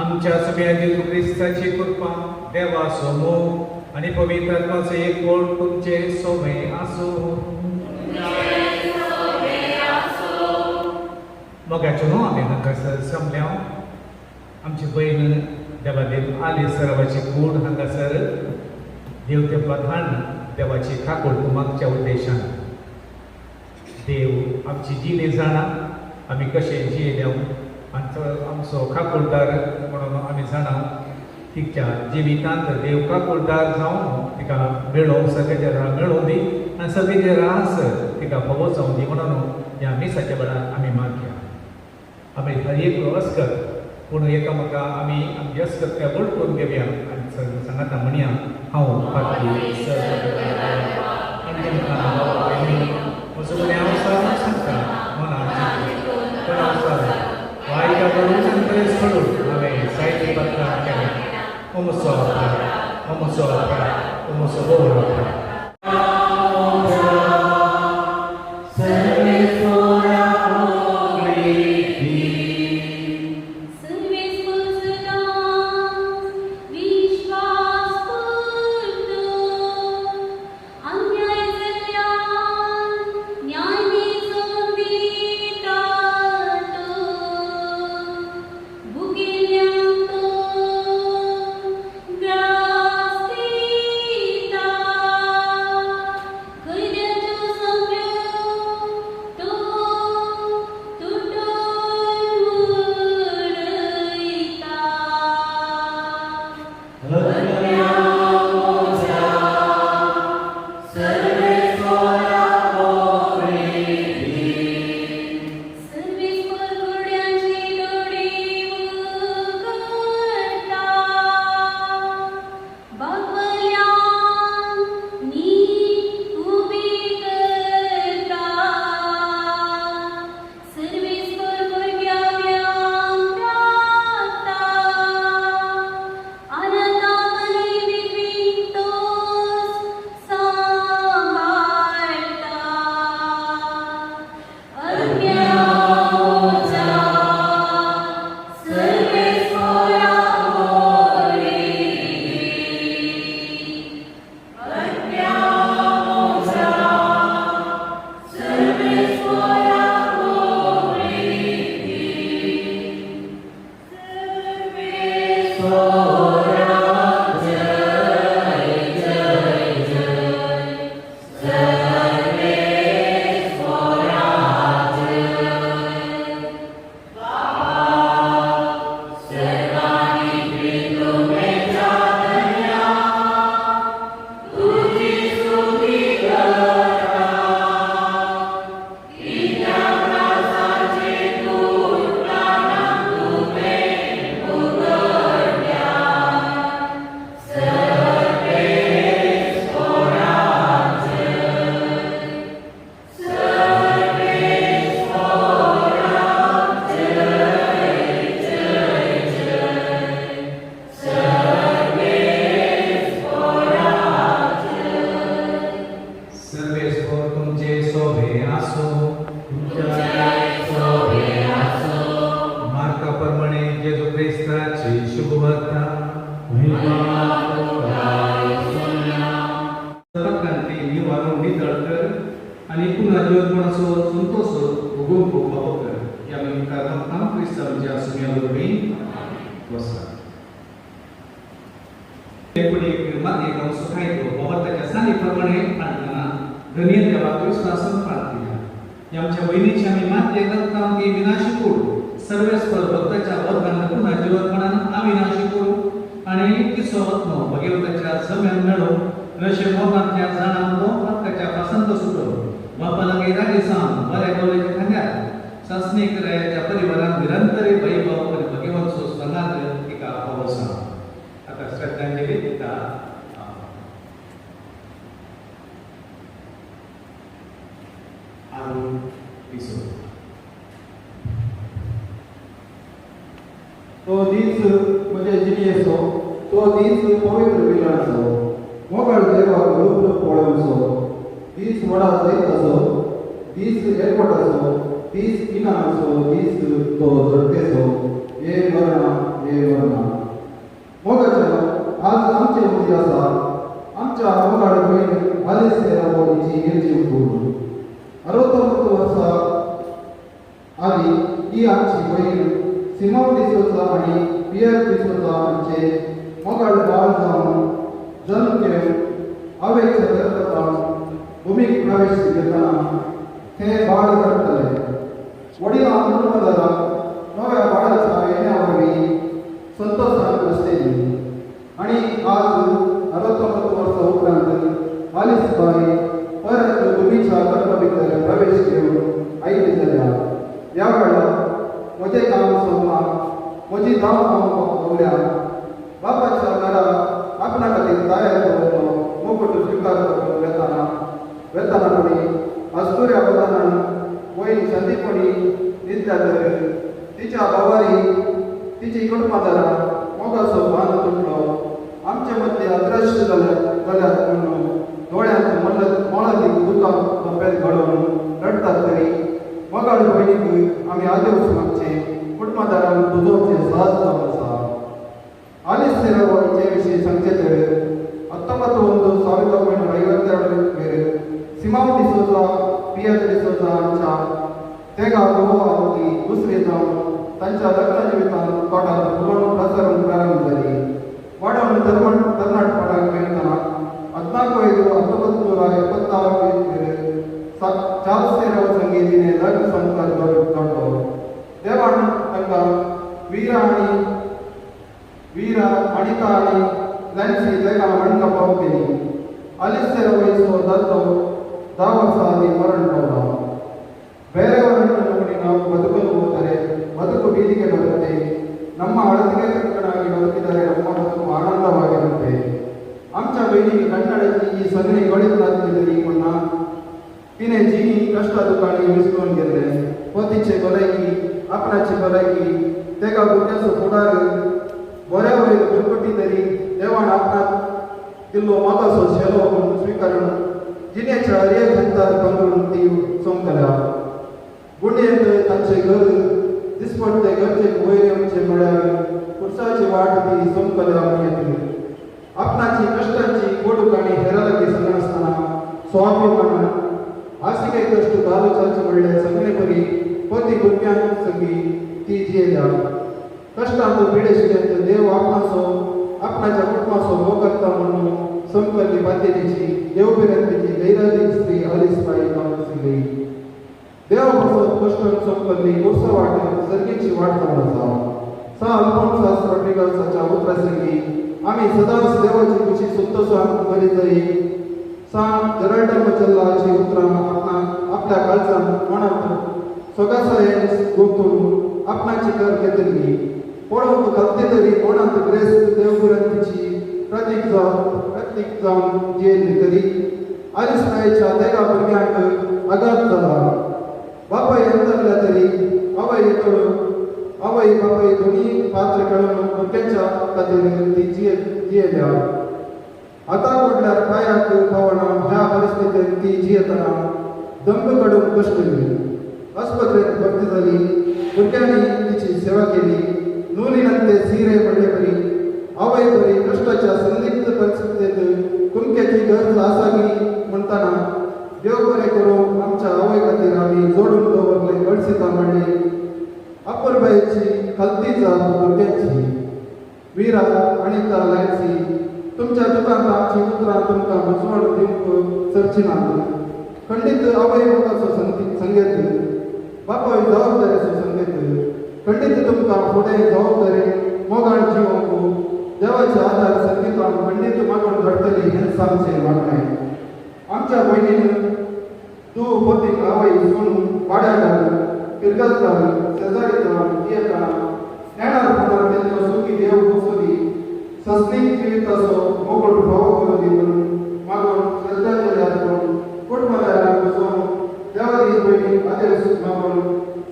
आमच्या सगळ्या येशू ख्रिस्ताची कृपा देवा समोर आणि पवित्र आत्म्याचे एकवट तुमचे सोबे आसो. मोगाचो न्हू आमी हांगासर जमल्या आमची बहीण देवादेव आली सर्वाची कूड हांगासर देव तेंपलांत हाडून देवाची खाकूड मागच्या उद्देशान देव आमची जिणे जाणा आमी कशे जियेल्या आमचो खाकुलदार म्हणून आमी जाणा तिच्या जिवितांत देव खाकुलदार जावन तिका मेळोवंक सगळे रास मेळोवन दी आनी सगळे रास तिका फोगो जावं दी म्हणून ह्या मिसाच्या वेळार आमी मागया. आमी हर एक अस्कर पूण एकामेका आमी आमची अस्कर बोल्ड करून घेवया आनी सांगाता म्हणया हांव फाटली म्हजो हांव सांगता मनांत वायटा करून संतरेस करून हांवें साहित्य पत्रां केलें ओमसो ओमसो ओमसो बोवरा आमच्या बहिणीची आम्ही मात्र करता की विनाशी करू सर्वेस्पर भक्ताच्या वर्गांना पुन्हा जीवनपणानं अविनाशी करू आणि किसो वत्नो भगवंताच्या सम्यान मेळो रशे मोगांतल्या जाणांक भक्ताच्या पसंत सुटो बापा लागे रागे सांग बऱ्या कॉलेज खांद्यार ससनीक रायाच्या परिवारात निरंतरी वैभव आणि भगवंतचो संगात तिका पावसा आता श्रद्धांजली दिता तो दीस म्हणजे जिणेचो तो दीस पवित्र मिलनाचो मोगाळ देवाक रूप पळोवचो दीस व्हडा दैताचो दीस एकवटाचो दीस इनामाचो दीस तो जडतेचो हे वर्णा मोगाच्या आज आमचे मदी आसा आमच्या मोगाळ भयण आलेसेरा बोलीची येची करून 69 वर्सां आदी ही आमची बहीण सिमोन डिसोजा आणि पियर डिसोजा हांचे मोगाळ बाळ जावन जन्म घेवन आवयच्या गर्भांत भुमीक प्रवेश घेतना ते बाळ घडटले वडिलां मृतपदाराक नव्या म्हजें काम सोदलां, म्हजी धांव पावल्या, बापाच्या घरात आपणा खातीर तयार दवरलो मुकुट स्विकार करून वेताना कोणी अस्तुऱ्या वदनान वयर शांतीपणी न्हिदल्या तर तिच्या भावारी तिची कुटुंबादारां मोगाचो बांद तुटलो. आमचे मदले अदृश्य जाल्यात म्हणून दोळ्यांत मोळादीक दुकां कपेल घडोवन रडतात तरी मोगाळ भयणीक आमी आदेव मागचे कुटुंबादारांक बुजोवचे सहज काम आसा. आलिस सेरावचे विशीं सांगचे तर 1952 सिमांव डिसोजा पियत्र डिसोजा हांच्या तेगा गोवाची दुसरी जावन तांच्या लग्न जिवितांत तोटात फुलोवन प्रसरून प्रारंभ जाली. वाडोवन तरणाटपणाक मेळटना 1476 चार्ल्स सेराव संगीतीने लग्न संस्कार जोडलो. देवान तांकां वीरा अनिता आनी लॅन्सी तेगा मणका पावक केली. आलिस सेरावचो दादलो 10 वर्सां आदी मरण पावलो. ಬೇರೆಯವರನ್ನು ನಾವು ಬದುಕಲು ಹೋದರೆ ಬದುಕು ಬೀದಿಗೆ ಬರುತ್ತೆ. ನಮ್ಮ ಅಳತೆಗೆ ಕಟ್ಟಣಾಗಿ ಬದುಕಿದರೆ ನಮ್ಮ ಬದುಕು ಆನಂದವಾಗಿರುತ್ತೆ. आमच्या बहिणीने कन्नडाची ही सगळी गळीत घातली म्हणा तिने जी कष्ट दुकानी विसरून गेले व तिचे भलायकी आपणाची भलायकी तेका भुरग्याचो फुडार बऱ्या वयर दुर्पटी तरी देवान आपणाक दिल्लो मोगाचो शेलो म्हणून स्वीकारून जिणेच्या एक हंतार पंगरून ती सोंकल्या. गुंडेंत तांचे घर दिसपट्टे घरचे वयर येवचे म्हळ्यार पुरसाची वाट ती सोंकल्या येतली. आपणाची कष्टाची गोडूकाणी हेरा लागीं सांगनासतना स्वाभिमान आसिके कष्ट घालू चालचे म्हणल्यार सगळे बरी पती भुरग्यांक सगळी ती जियेल्या. कष्टांत पिडेशिल्यांत देव आपणाच्या कुटुंबाचो भोग करता म्हणून संकल्ली बांदेलीची देवपिरांतीची दैराजी स्त्री आलिसबाई जावन आशिल्ली. देव बसत कष्टान संकल्ली उर्स वाट सर्गेची वाट जावन आसा. अल्फोन्सास रॉड्रिगसाच्या उतरासंगी आमी सदांच देवाची खुशी सुत्तसां बरी जाई. जराल्डा मचल्लाची उतरां आपल्या काळजांत मनांत सोगासायेन गुंतून आपणाची घर घेतली. पळोवंक घालते तरी मनांत ग्रेस्त देवपिरांतीची प्रतीक जावन जियेली तरी आलिसबाईच्या तेगा भुरग्यांक आघात जाला. बापाय येतल्या तरी आवय बापाय दोन्ही पात्र खेळून भुरग्यांच्या खातीर ती जियेल्या. आतां म्हटल्यार पांयाक पावना ह्या परिस्थितीत ती जियेतना दंभ काडून कश्ट केली. आस्पत्रेंत भरती जाली. भुरग्यांनी तिची सेवा केली. नूलिनंते सीरे पडले बरी आवय बरी कष्टाच्या संदिग्ध परिस्थितीत कुमक्याची गरज आसागी म्हणटाना देव बरें करूं आमच्या आवय खातीर आमी जोडून दवरले गडसिता म्हणली. अपूर्बाईची खालती जाप भुरग्यांची वीरा अनिता लॅन्सी तुमच्या दुकानात आमची उतरां तुमकां मुजवण दिवंक सरचिनात. खंडीत आवय मोगाचो संगीत बापाय जबाबदारेचो संगीत खंडीत तुमकां फुडें जबाबदारी मोगाळ जिवंक देवाचे आदार संगीतान खंडीत मागून घडटली हें सांगचें मागणें. आमच्या भयणीन तूं पतीक आवय सून वाड्या घाल पिरगत घाल शेजारी जावन जियेतना ज्ञानार्पणान तेजो सुखी देव बसोदी सस्नीक जिविताचो मोगोट फावो करून दी म्हणून मागून श्रद्धांजली अर्पण कुटुंबादारांक बसोवन देवाची भयणी आदेश मागून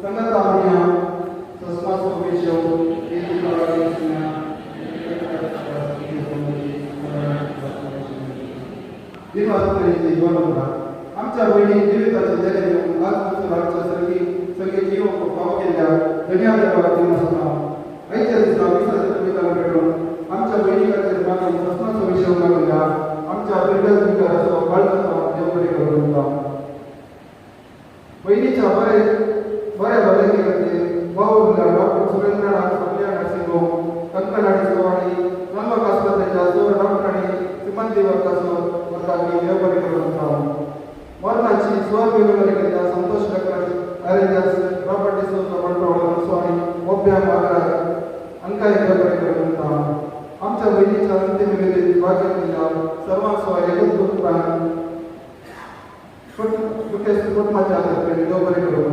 संगता म्हणया सस्माचो विशय आमच्या बहिणी जिविताचे जगे आज आमच्या सगळे जीव फावो केल्या धन्यवाद दिनासतना आयच्या दिसा विसाच्या कविताला भेटून आमच्या बहिणी खातीर मागून सस्माचो विशय मागल्या. आमच्या पिरगत विकाराचो बाळगता देव बरें करूं. बहिणीच्या बऱ्या भलायके खातीर भाऊ डॉक्टर सुरेंद्रनाथ कल्याण सिंगो कंकनाडी सवाणी ब्रह्मक आस्पत्रेच्या सर डॉक्टरांनी सिमंती वर्गाचो वर्गांनी देव बरें करूं. मरणाची स्वविवेक केल्या Santosh doctor arrangers Robert D'Souza मंडळ स्वामी मोब्या मागरा अंकाय देव बरें करूं. आमच्या बहिणीच्या अंतिम वेळेत भाग घेतलेल्या सर्वांचो एकत्रुतपणान कुटुंबाच्या हातांतल्यान देव बरें करूं.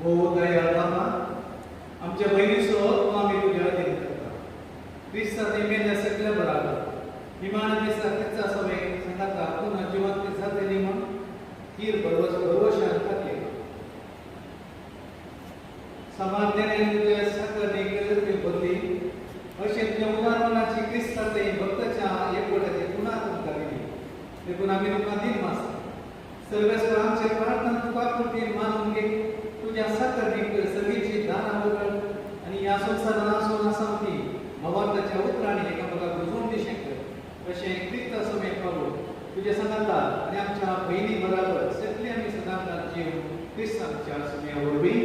ओ दयाळामा, आमच्या बहिणीसोबत आम्ही तुझ्या अधीन करता. ख्रिस्ताने मेल्या सगळ्या बराबर विमान दिसा तिचा समय संघाचा पुन्हा जिवंत झालेली म्हणून हीर भरवशान खाते समाधानाने तुझ्या साखरने केले बदली असे तुझ्या उदाहरणाची ख्रिस्ताचे भक्ताच्या एकवटाची पुन्हा करावी. देखून आम्ही तुका दिन मास सर्वेश्वर आमचे प्रार्थना तुका कृती मानून घे. तुझ्या साखरने सगळीची दाना बघ आणि या संसाराला सोना सांगती भगवंताच्या उतराने एकामेका बुजवून दे शंकर असे ख्रिस्ता समय पाहू तुझ्या संघाला आणि आमच्या बहिणी बरोबर सगळे आम्ही सदाकाळ जीव ख्रिस्ताच्या समयावर बी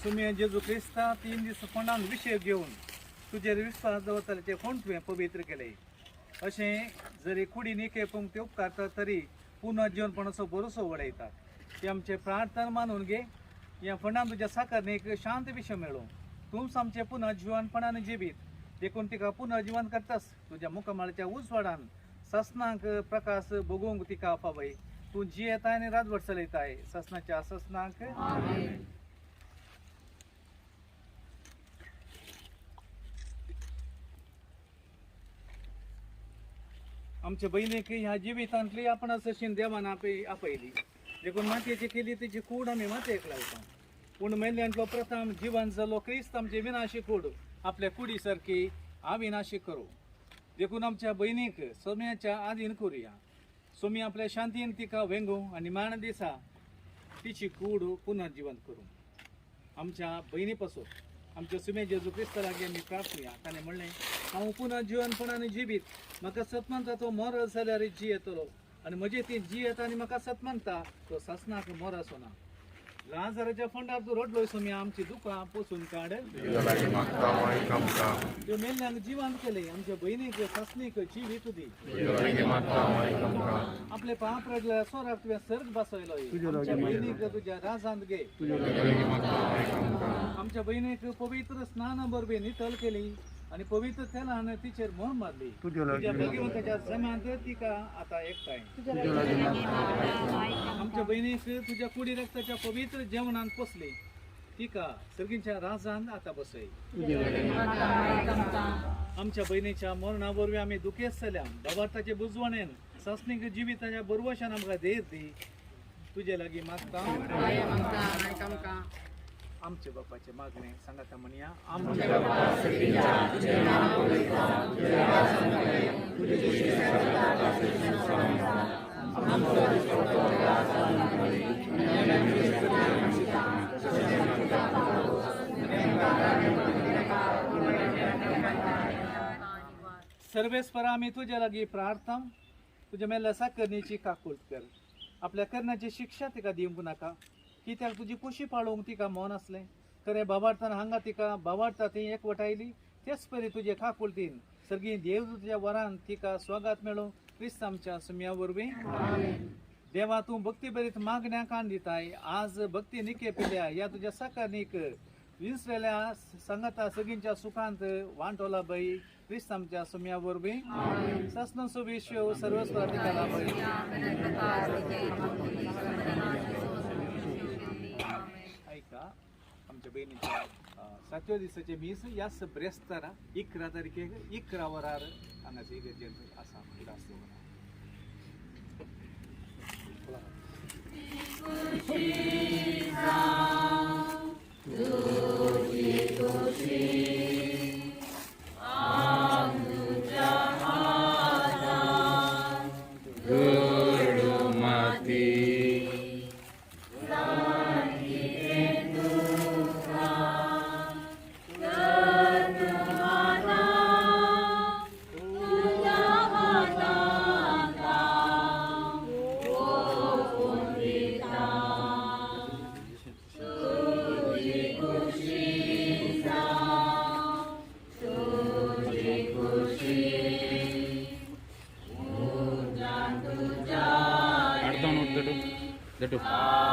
तुम्ही जेजू ख्रिस्ता 3 दिवस पंडान विषय घेऊन तुझे विश्वास दवरताले कोण तुवें पवित्र केले अशें जरी कुडी निके पंक्ती उपकारता तरी पुनर्जीवनपणाचो भरोसो वडयतात. ते आमचे प्रार्थना मानून घे. या फंडान तुझ्या साकारने एक शांत विषय मेळो. तूंच आमचे पुनर्जीवनपणान जिवीत देखून तिका पुनर्जीवन करतास. तुझ्या मुखामाळ्याच्या उजवाडान ससनांक प्रकाश बगूंक तिका फावय. तूं जी येताय आनी राजवट चलयताय ससनाच्या ससनांक आमेन. आमच्या बहिणीक ह्या जिवितांतली आपण अशी देवान आपयली देखून मातयेची केली तिची कूड आमी मातयेक लायता. पूण मेल्यांतलो प्रथम जिवन जालो क्रिस्त आमचे विनाशी कूड आपल्या कुडी सारकी अविनाशी करू. देखून आमच्या बहिणीक सोम्याच्या आधीन करूया. सोमी आपल्या शांतीन तिका वेंगू आणि माण दिसा तिची कूड पुनर्जीवन करू. आमच्या बहिणी पासून आमच्या सुमे जेजू क्रिस्ता लागीं आमी प्रार्थुया. ताणें म्हणलें हांव पुनर्जीवनपणान जिवीत म्हाका सतमानता तो मोर जाल्यार जी येतलो आनी म्हजे ती जी येता आनी म्हाका सतमानता तो ससनाक मोर आसना. लाजाराच्या फंडार तूं रडलोय सोमी आमची दुखां पोसून काड. त्यो मेल्ल्यांक जिवंत केले आमच्या बहिणीक ससनीक जिवीत दी. आपले पाप रडल्या सोराक तुवें सर्ग बसयलोय. आमच्या बहिणीक तुज्या राजांत घे. आमच्या बहिणीक पवित्र स्नान बरबी नितळ केली आणि पवित्र तेलान तिचेर मोहर मारली. तुझ्या भगिवंताच्या जम्यांत तिका आता एकठांय. आमच्या बहिणीक तुझ्या कुडी रक्ताच्या पवित्र जेवणान पोसली तिका सर्गींच्या राजान आता बसय आमच्या बहिणीच्या मरणावरवी आम्ही दुखेस जाल्या बाबार्थाचे बुजवणेन ससनीक जिविताच्या बरोवशान आमकां धैर्य दी तुझे लागीं मागता आमचे बापाचे मागणे सांगाता म्हणया आमचे सर्वेस्परा आम्ही तुझ्या लागी प्रार्थना तुझ्या मेला साकरणीची काकुळट कर आपल्या करण्याची शिक्षा तिका दिवंक नाका कित्याक तुजी कुशी पाळोवंक तिका मौन असले खरें बाबार्थान हांगा तिका बाबार्थता ती एकवटायली तेच परी तुजे काकुळटीन सर्गी देव तुझ्या वरान तिका स्वागत मेळो क्रिस्त आमच्या सुम्या वरवीं देवा तूं भक्ती बरीत मागण्या कान दिताय आज भक्ती निके पिल्या या तुझ्या साकारणीक विसरलेल्या संगता सगळींच्या सुखांत वांटोला बाई क्रिस्त आमच्या सुम्या वरवीं ससन सुविश्व सर्वस्व तिका ऐका आमच्या बहिणीच्या 7व्या दिसाचे मीस यास ब्रेस्तारा 11 तारखेक 11 वरार हांगाचे इगर्जेंत आसा उदास Dadu.